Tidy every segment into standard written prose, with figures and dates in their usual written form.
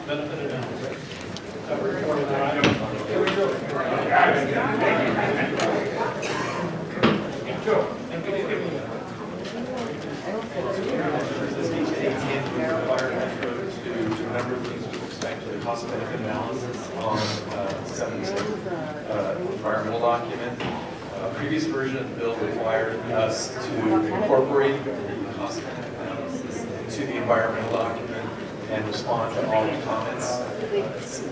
benefit analysis. Number 29. Here we go. To a number of things with respect to the cost benefit analysis on 7 environmental document. Previous version of the bill required us to incorporate the cost benefit analysis into the environmental document and respond to all the comments.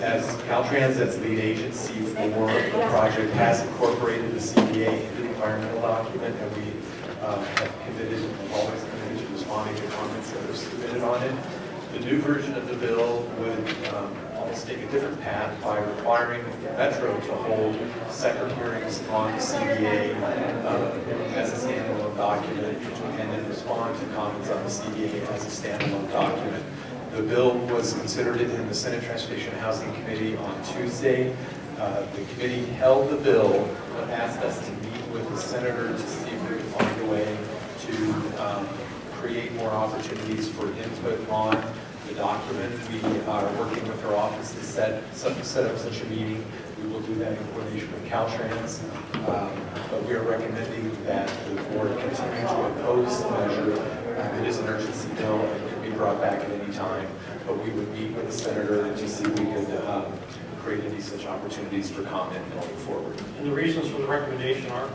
As Caltrans, as lead agency for the project, has incorporated the CBA into the environmental document, and we have committed, always committed to responding to comments that are submitted on it. The new version of the bill would almost take a different path by requiring Metro to hold separate hearings on the CBA as a standalone document, and then respond to comments on the CBA as a standalone document. The bill was considered in the Senate Transportation and Housing Committee on Tuesday. The committee held the bill, but asked us to meet with the senator to see if we could find a way to create more opportunities for input on the document. We are working with our office to set up such a meeting. We will do that in coordination with Caltrans, but we are recommending that the board continue to oppose the measure. It is an urgency bill and can be brought back at any time, but we would meet with the senator to see if we could create any such opportunities for comment going forward. And the reasons for the recommendation are?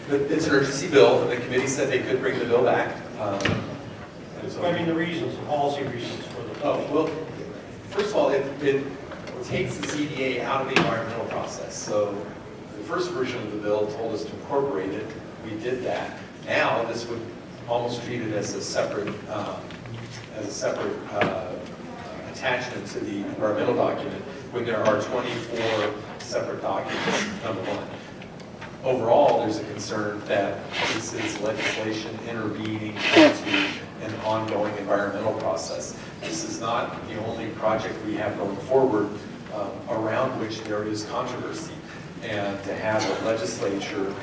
It's an urgency bill, and the committee said they could bring the bill back. I mean the reasons, the policy reasons for the. Oh, well, first of all, it takes the CDA out of the environmental process. So the first version of the bill told us to incorporate it. We did that. Now this would almost treat it as a separate attachment to the environmental document when there are 24 separate documents, number one. Overall, there's a concern that this is legislation intervening into an ongoing environmental process. This is not the only project we have going forward around which there is controversy. And to have a legislature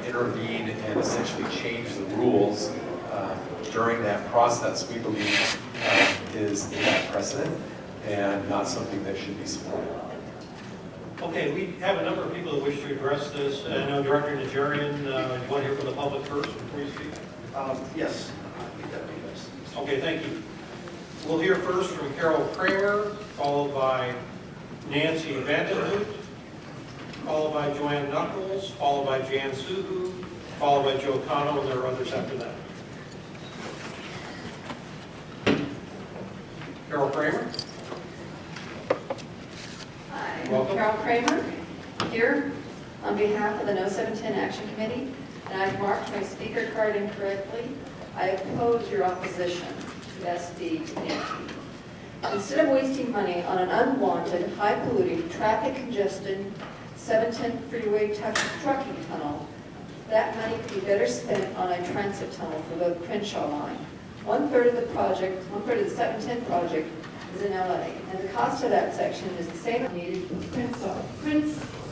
intervene and essentially change the rules during that process, we believe is without precedent and not something that should be supported. Okay, we have a number of people that wish to address this. I know Director Najarian, you want to hear from the public first before you speak? Yes. Okay, thank you. We'll hear first from Carol Kramer, followed by Nancy Vandenhout, followed by Joanne Knuckles, followed by Jan Suhu, followed by Joe Cano, and there are others after that. Carol Kramer? Hi, I'm Welcome. Carol Kramer, here on behalf of the No 710 Action Committee, and I've marked my speaker card incorrectly. I oppose your opposition to SB 1018. Instead of wasting money on an unwanted, high-polluting, traffic-congested 710 freeway trucking tunnel, that money could be better spent on a transit tunnel for the Crenshaw line. One-third of the 710 project is in LA, and the cost of that section is the same as needed for the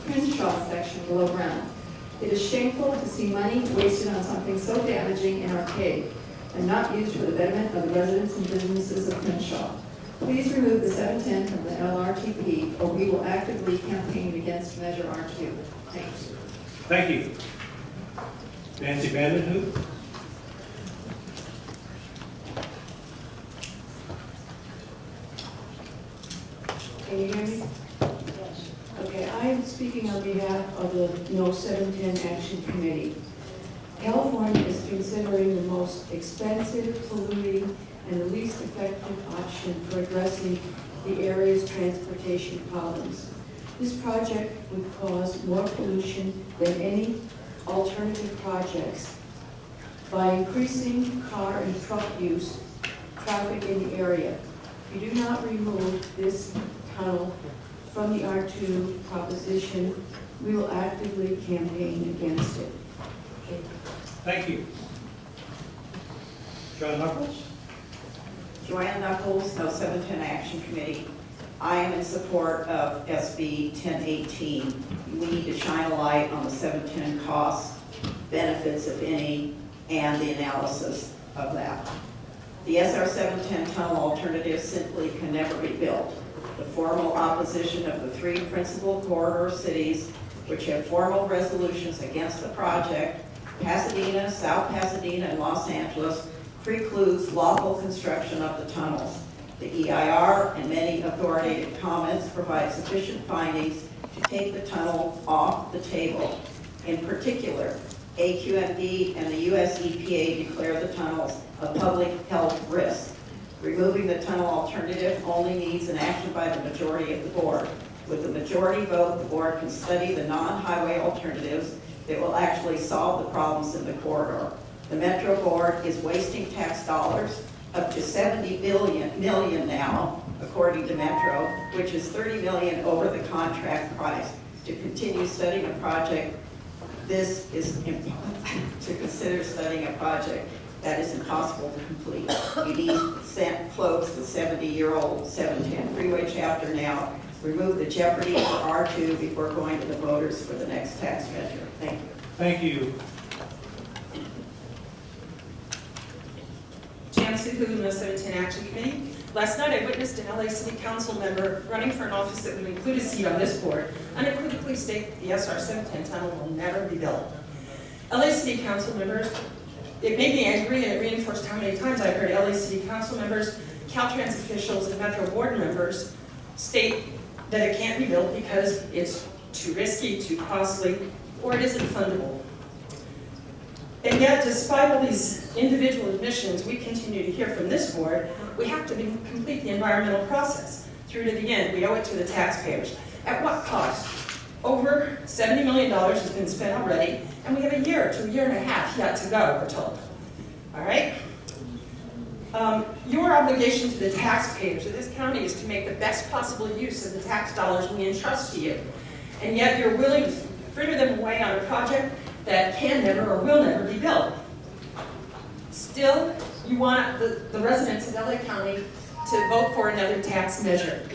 Crenshaw section below ground. It is shameful to see money wasted on something so damaging and archaic and not used for the betterment of the residents and businesses of Crenshaw. Please remove the 710 from the LRTP, or we will actively campaign against Measure R2. Thanks. Thank you. Nancy Vandenhout? Can you hear me? Okay, I am speaking on behalf of the No 710 Action Committee. California is considering the most expensive, polluting, and the least effective option for addressing the area's transportation problems. This project would cause more pollution than any alternative projects. By increasing car and truck use, traffic in the area, if you do not remove this tunnel from the R2 proposition, we will actively campaign against it. Okay. Thank you. John Knuckles? Joanne Knuckles, No 710 Action Committee. I am in support of SB 1018. We need to shine a light on the 710 costs, benefits, if any, and the analysis of that. The SR 710 tunnel alternative simply can never be built. The formal opposition of the three principal corridor cities, which have formal resolutions against the project, Pasadena, South Pasadena, and Los Angeles, precludes lawful construction of the tunnels. The EIR and many authoritative comments provide sufficient findings to take the tunnel off the table. In particular, AQMD and the US EPA declare the tunnels a public health risk. Removing the tunnel alternative only needs an action by the majority of the board. With the majority vote, the board can study the non-highway alternatives that will actually solve the problems in the corridor. The Metro Board is wasting tax dollars, up to 70 million now, according to Metro, which is 30 million over the contract price. To continue studying a project, to consider studying a project that is impossible to complete. You need to close the 70-year-old 710 freeway chapter now. Remove the jeopardy for R2 before going to the voters for the next tax measure. Thank you. Thank you. Jan Suhu, No 710 Action Committee. Last night I witnessed an LA City Council member running for an office that would include a seat on this board unequivocally state that the SR 710 tunnel will never be built. LA City Council members, it made me angry and it reinforced how many times I heard LA City Council members, Caltrans officials, and Metro board members state that it can't be built because it's too risky, too costly, or it isn't fundable. And yet, despite all these individual admissions, we continue to hear from this board, we have to complete the environmental process through to the end. We owe it to the taxpayers. At what cost? Over $70 million has been spent already, and we have a year to a year and a half yet to go, we're told. All right? Your obligation to the taxpayers of this county is to make the best possible use of the tax dollars we entrust to you. And yet you're willing to fritter them away on a project that can never or will never be built. Still, you want the residents of LA County to vote for another tax measure.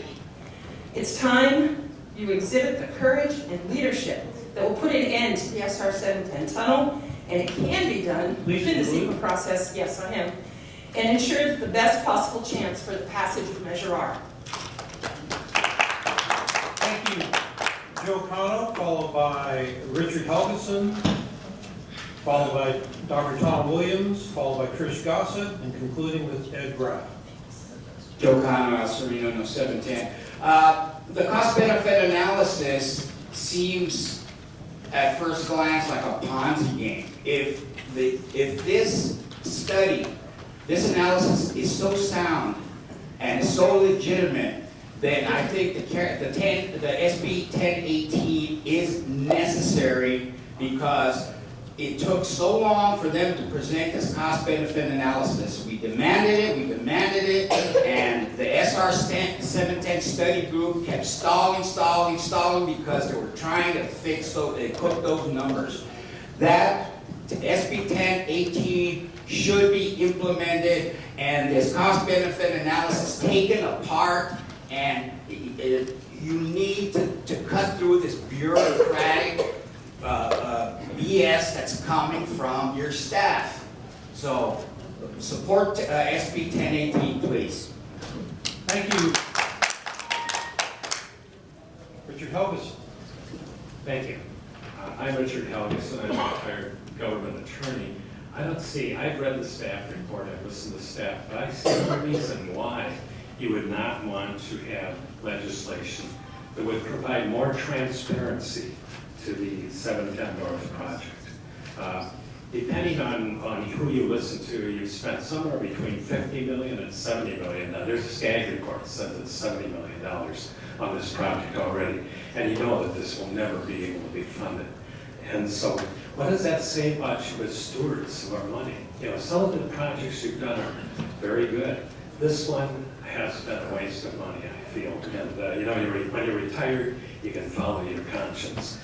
It's time you exhibit the courage and leadership that will put an end to the SR 710 tunnel, and it can be done within the CEQA process, yes I am, and ensure the best possible chance for the passage of Measure R. Thank you. Joe Cano, followed by Richard Helgeson, followed by Dr. Tom Williams, followed by Trish Gossett, and concluding with Ed Graff. Joe Cano, Sereno, No 710. The cost-benefit analysis seems, at first glance, like a Ponzi game. If this study, this analysis is so sound and so legitimate, then I think the SB 1018 is necessary, because it took so long for them to present this cost-benefit analysis. We demanded it, and the SR 710 study group kept stalling because they were trying to fix those, they cook those numbers. That SB 1018 should be implemented, and this cost-benefit analysis taken apart, and you need to cut through this bureaucratic BS that's coming from your staff. So support SB 1018, please. Thank you. Richard Helgeson. Thank you. I'm Richard Helgeson. I'm a retired government attorney. I've read the staff report, I've listened to staff, but I see no reason why you would not want to have legislation that would provide more transparency to the 710 North project. Depending on who you listen to, you've spent somewhere between $50 million and $70 million. Now, there's a SCAG report that says it's $70 million on this project already, and you know that this will never be able to be funded. And so, what does that say about you as stewards of our money? You know, some of the projects you've done are very good. This one has been a waste of money, I feel. And you know, when you're retired, you can follow your conscience.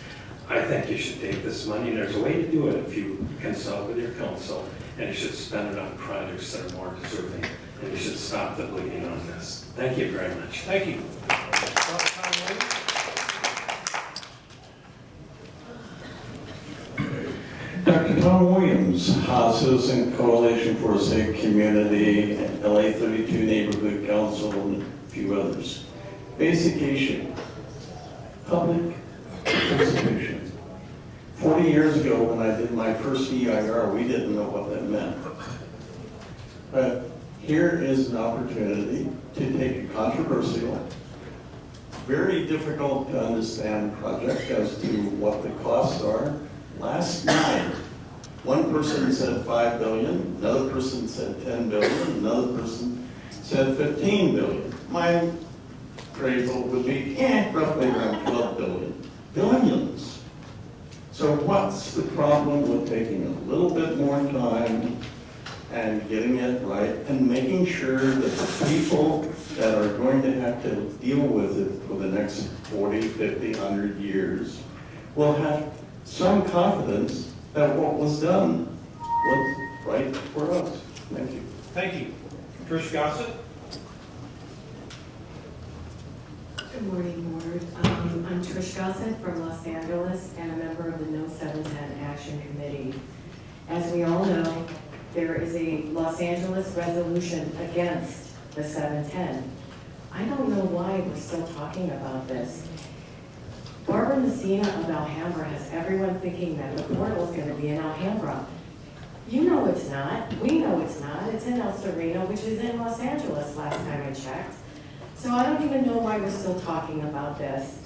I think you should take this money, and there's a way to do it if you consult with your council, and you should spend it on projects that are more deserving, and you should stop the bleeding on this. Thank you very much. Thank you. Dr. Tom Williams. Dr. Dr. Tom Williams, Citizen Coalition for a Safe Community, LA 32 Neighborhood Council, and a few others. Basic issue, public participation. 40 years ago when I did my first EIR, we didn't know what that meant. But here is an opportunity to take a controversial, very difficult to understand project as to what the costs are. Last night, one person said 5 billion, another person said 10 billion, another person said 15 billion. My appraisal would be roughly around 12 billion. Billions. So what's the problem with taking a little bit more time and getting it right and making sure that the people that are going to have to deal with it for the next 40, 50, 100 years will have some confidence that what was done was right for us. Thank you. Thank you. Trish Gossett? Good morning, Board. I'm Trish Gossett from Los Angeles and a member of the No 710 Action Committee. As we all know, there is a Los Angeles resolution against the 710. I don't know why we're still talking about this. Barbara Messina of Alhambra has everyone thinking that the portal is going to be in Alhambra. You know it's not. We know it's not. It's in El Sereno, which is in Los Angeles last time I checked. So I don't even know why we're still talking about this.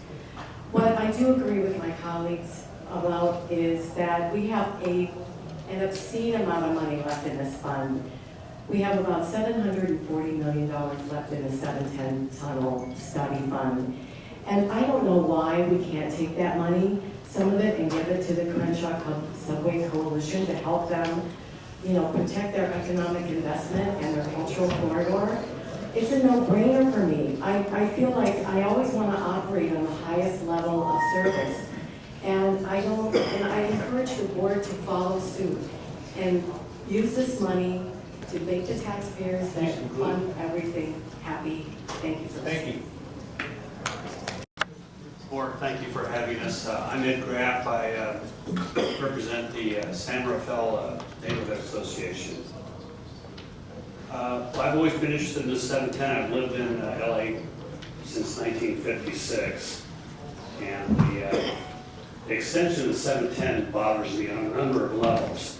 What I do agree with my colleagues about is that we have an obscene amount of money left in this fund. We have about $740 million left in the 710 tunnel study fund. And I don't know why we can't take that money, some of it, and give it to the Crenshaw Subway Coalition to help them, protect their economic investment and their cultural corridor. It's a no-brainer for me. I feel like I always want to operate on the highest level of service. And I encourage the board to follow suit and use this money to make the taxpayers that fund everything happy. Thank you for listening. Thank you. Board, thank you for having us. I'm Ed Graff. I represent the San Rafael Neighborhood Association. I've always been interested in the 710. I've lived in LA since 1956. And the extension of 710 bothers me on a number of levels.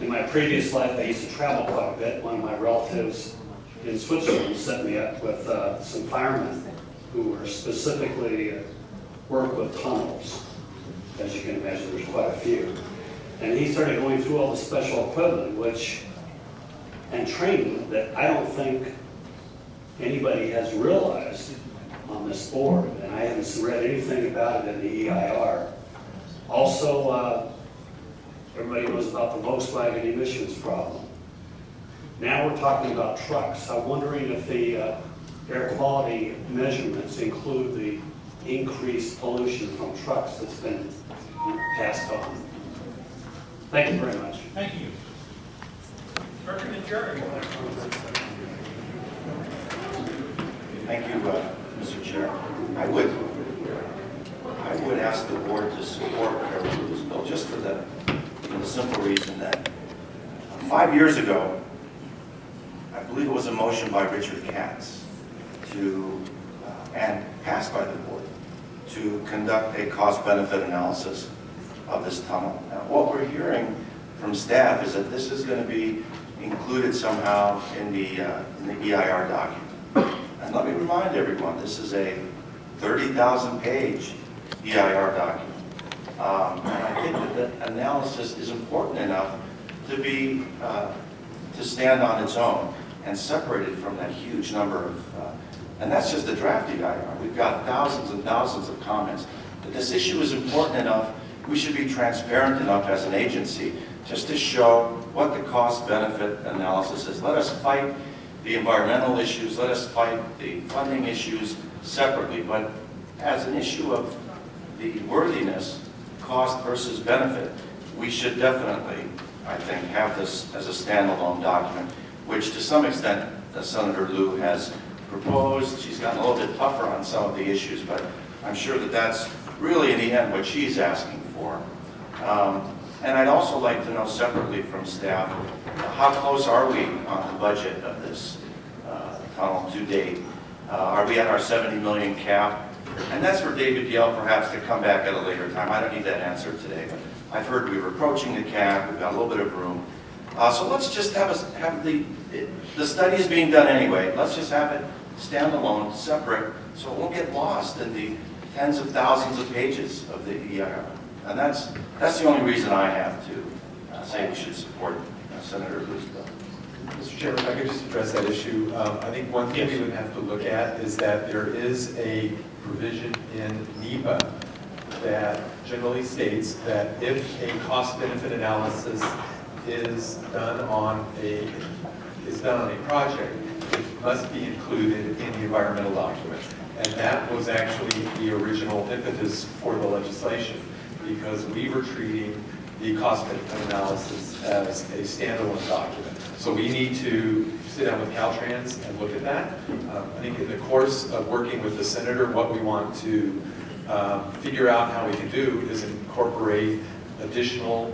In my previous life, I used to travel quite a bit. One of my relatives in Switzerland set me up with some firemen who were specifically work with tunnels. As you can imagine, there's quite a few. And he started going through all the special equipment, and training that I don't think anybody has realized on this board, and I haven't read anything about it in the EIR. Also, everybody knows about the Volkswagen emissions problem. Now we're talking about trucks. I'm wondering if the air quality measurements include the increased pollution from trucks that's been passed on. Thank you very much. Thank you. President Jerry. Thank you, Mr. Chair. I would ask the board to support Carol Lou's bill just for the simple reason that 5 years ago, I believe it was a motion by Richard Katz and passed by the board to conduct a cost-benefit analysis of this tunnel. Now, what we're hearing from staff is that this is going to be included somehow in the EIR document. And let me remind everyone, this is a 30,000-page EIR document. And I think that the analysis is important enough to stand on its own and separated from that huge number of, and that's just the draft EIR. We've got thousands and thousands of comments. But this issue is important enough, we should be transparent enough as an agency just to show what the cost-benefit analysis is. Let us fight the environmental issues, let us fight the funding issues separately, but as an issue of the worthiness, cost versus benefit, we should definitely, I think, have this as a standalone document, which to some extent Senator Liu has proposed. She's gotten a little bit tougher on some of the issues, but I'm sure that that's really in the end what she's asking for. And I'd also like to know separately from staff, how close are we on the budget of this tunnel to date? Are we at our 70 million cap? And that's for David Yell perhaps to come back at a later time. I don't need that answer today, but I've heard we were approaching the cap, we've got a little bit of room. So let's just have the study is being done anyway. Let's just have it standalone, separate, so it won't get lost in the tens of thousands of pages of the EIR. And that's the only reason I have to say we should support Senator Blue's bill. Mr. Chairman, if I could just address that issue. I think one thing we would have to look at is that there is a provision in NEPA that generally states that if a cost-benefit analysis is done on a project, it must be included in the environmental document. And that was actually the original impetus for the legislation, because we were treating the cost-benefit analysis as a standalone document. So we need to sit down with Caltrans and look at that. I think in the course of working with the senator, what we want to figure out how we can do is incorporate additional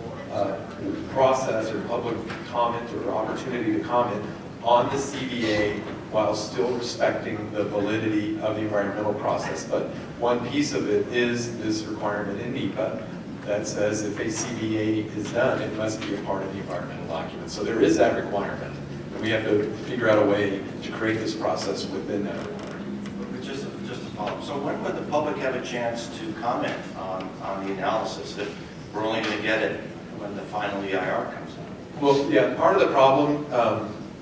process or public comment or opportunity to comment on the CBA while still respecting the validity of the environmental process. But one piece of it is this requirement in NEPA that says if a CBA is done, it must be a part of the environmental document. So there is that requirement, and we have to figure out a way to create this process within that requirement. But just to follow up, so when would the public have a chance to comment on the analysis if we're only going to get it when the final EIR comes out? Well, yeah, part of the problem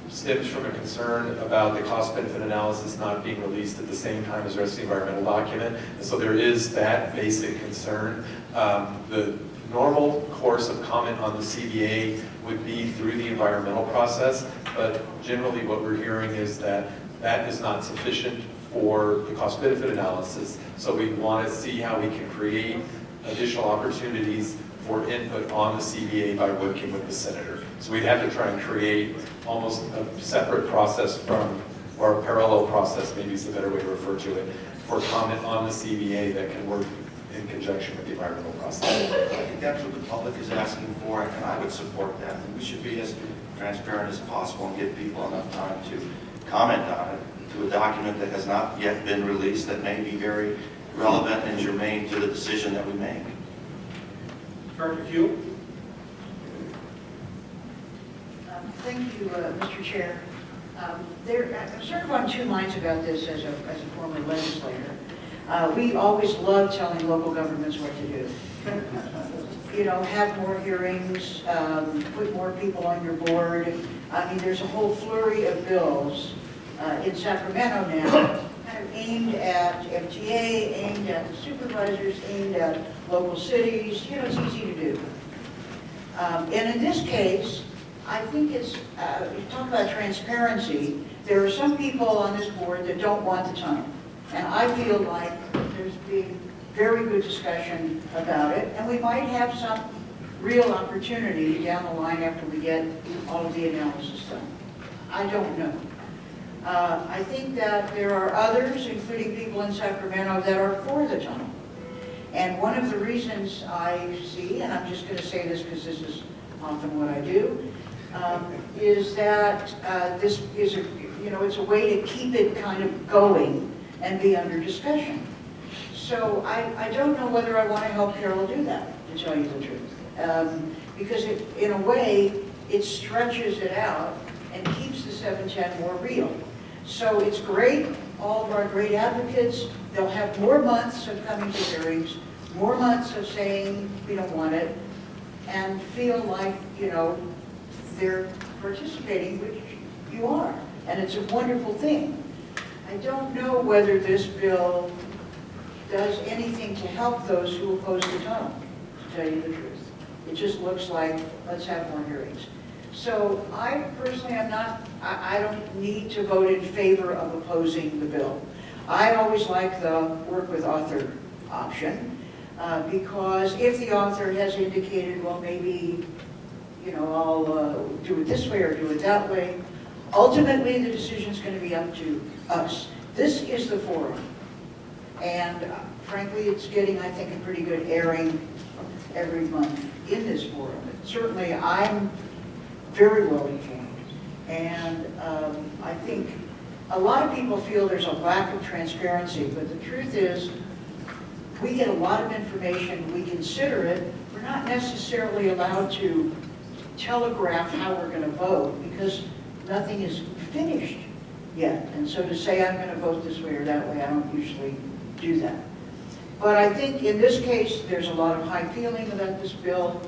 stems from a concern about the cost-benefit analysis not being released at the same time as the rest of the environmental document. And so there is that basic concern. The normal course of comment on the CBA would be through the environmental process, but generally what we're hearing is that that is not sufficient for the cost-benefit analysis. So we want to see how we can create additional opportunities for input on the CBA by working with the senator. So we'd have to try and create almost a separate process from, or a parallel process, maybe is the better way to refer to it, for comment on the CBA that can work in conjunction with the environmental process. I think that's what the public is asking for, and I would support that. And we should be as transparent as possible and give people enough time to comment on it, to a document that has not yet been released that may be very relevant and germane to the decision that we make. Director Hugh? Thank you, Mr. Chair. I'm sort of on two minds about this as a former legislator. We always love telling local governments what to do. You know, have more hearings, put more people on your board. I mean, there's a whole flurry of bills in Sacramento now kind of aimed at MTA, aimed at the supervisors, aimed at local cities. You know, it's easy to do. And in this case, I think it's, you talk about transparency, there are some people on this board that don't want the tunnel. And I feel like there's been very good discussion about it, and we might have some real opportunity down the line after we get all of the analysis done. I don't know. I think that there are others, including people in Sacramento, that are for the tunnel. And one of the reasons I see, and I'm just going to say this because this is often what I do, is that this is it's a way to keep it kind of going and be under discussion. So I don't know whether I want to help Carol do that, to tell you the truth. Because in a way, it stretches it out and keeps the 710 more real. So it's great, all of our great advocates, they'll have more months of coming to hearings, more months of saying we don't want it, and feel like, they're participating, which you are. And it's a wonderful thing. I don't know whether this bill does anything to help those who oppose the tunnel, to tell you the truth. It just looks like, let's have more hearings. So I personally am not, I don't need to vote in favor of opposing the bill. I always like the work with author option, because if the author has indicated, well, maybe, I'll do it this way or do it that way, ultimately the decision's going to be up to us. This is the forum. And frankly, it's getting, I think, a pretty good airing every month in this forum. Certainly, I'm very well informed, and I think a lot of people feel there's a lack of transparency, but the truth is, we get a lot of information, we consider it, we're not necessarily allowed to telegraph how we're going to vote because nothing is finished yet. And so to say I'm going to vote this way or that way, I don't usually do that. But I think in this case, there's a lot of high feeling about this bill.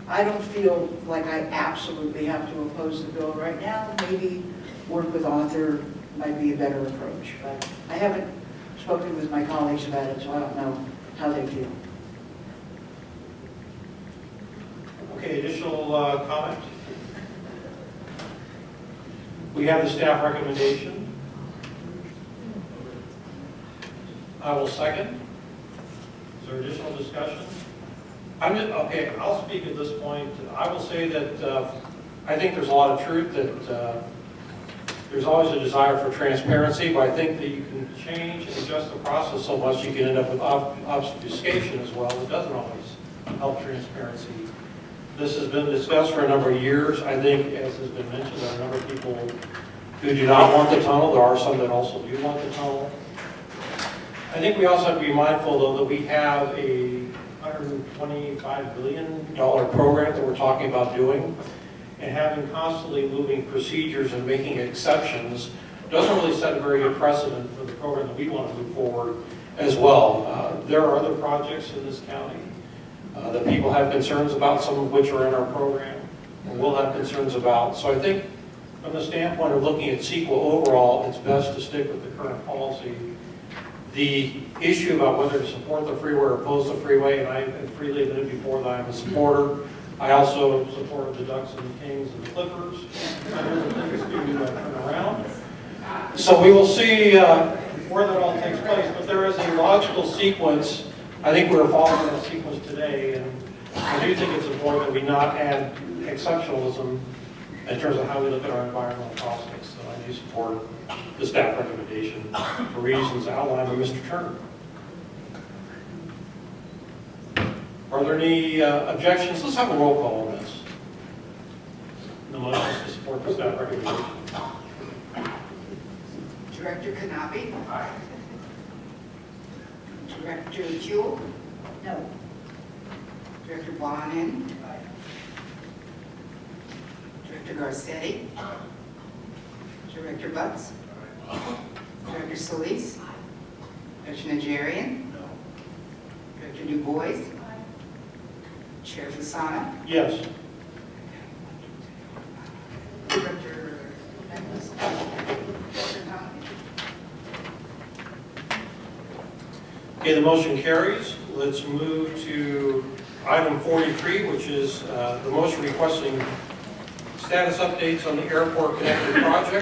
I don't feel like I absolutely have to oppose the bill right now. Maybe work with author might be a better approach. But I haven't spoken with my colleagues about it, so I don't know how they feel. Okay, additional comment? We have the staff recommendation. I will second. Is there additional discussion? Okay, I'll speak at this point. I will say that I think there's a lot of truth that there's always a desire for transparency, but I think that you can change and adjust the process so much you can end up with obfuscation as well. It doesn't always help transparency. This has been discussed for a number of years. I think, as has been mentioned, there are a number of people who do not want the tunnel. There are some that also do want the tunnel. I think we also have to be mindful, though, that we have a $125 billion program that we're talking about doing, and having constantly moving procedures and making exceptions doesn't really set a very good precedent for the program that we want to move forward as well. There are other projects in this county that people have concerns about, some of which are in our program, and we'll have concerns about. So I think from the standpoint of looking at CEQA overall, it's best to stick with the current policy. The issue about whether to support the freeway or oppose the freeway, and I have freely admitted before that I'm a supporter. I also supported the Ducks and the Kings and the Clippers. I don't think it's going to turn around. So we will see where that all takes place, but there is a logical sequence. I think we're following that sequence today, and I do think it's important that we not add exceptionalism in terms of how we look at our environmental prospects. So I do support the staff recommendation for reasons outlined by Mr. Turner. Are there any objections? Let's have a roll call on this. The motion is to support the staff recommendation. Director Knappe? Aye. Director Jewell? No. Director Bonin? Aye. Director Garcetti? Aye. Director Butts? Aye. Director Solis? Aye. Director Najarian? No. Director Du Bois? Aye. Chair Fasana? Yes. Director Nicholas? Director Thomas? Okay, the motion carries. Let's move to item 43, which is the motion requesting status updates on the airport connector project.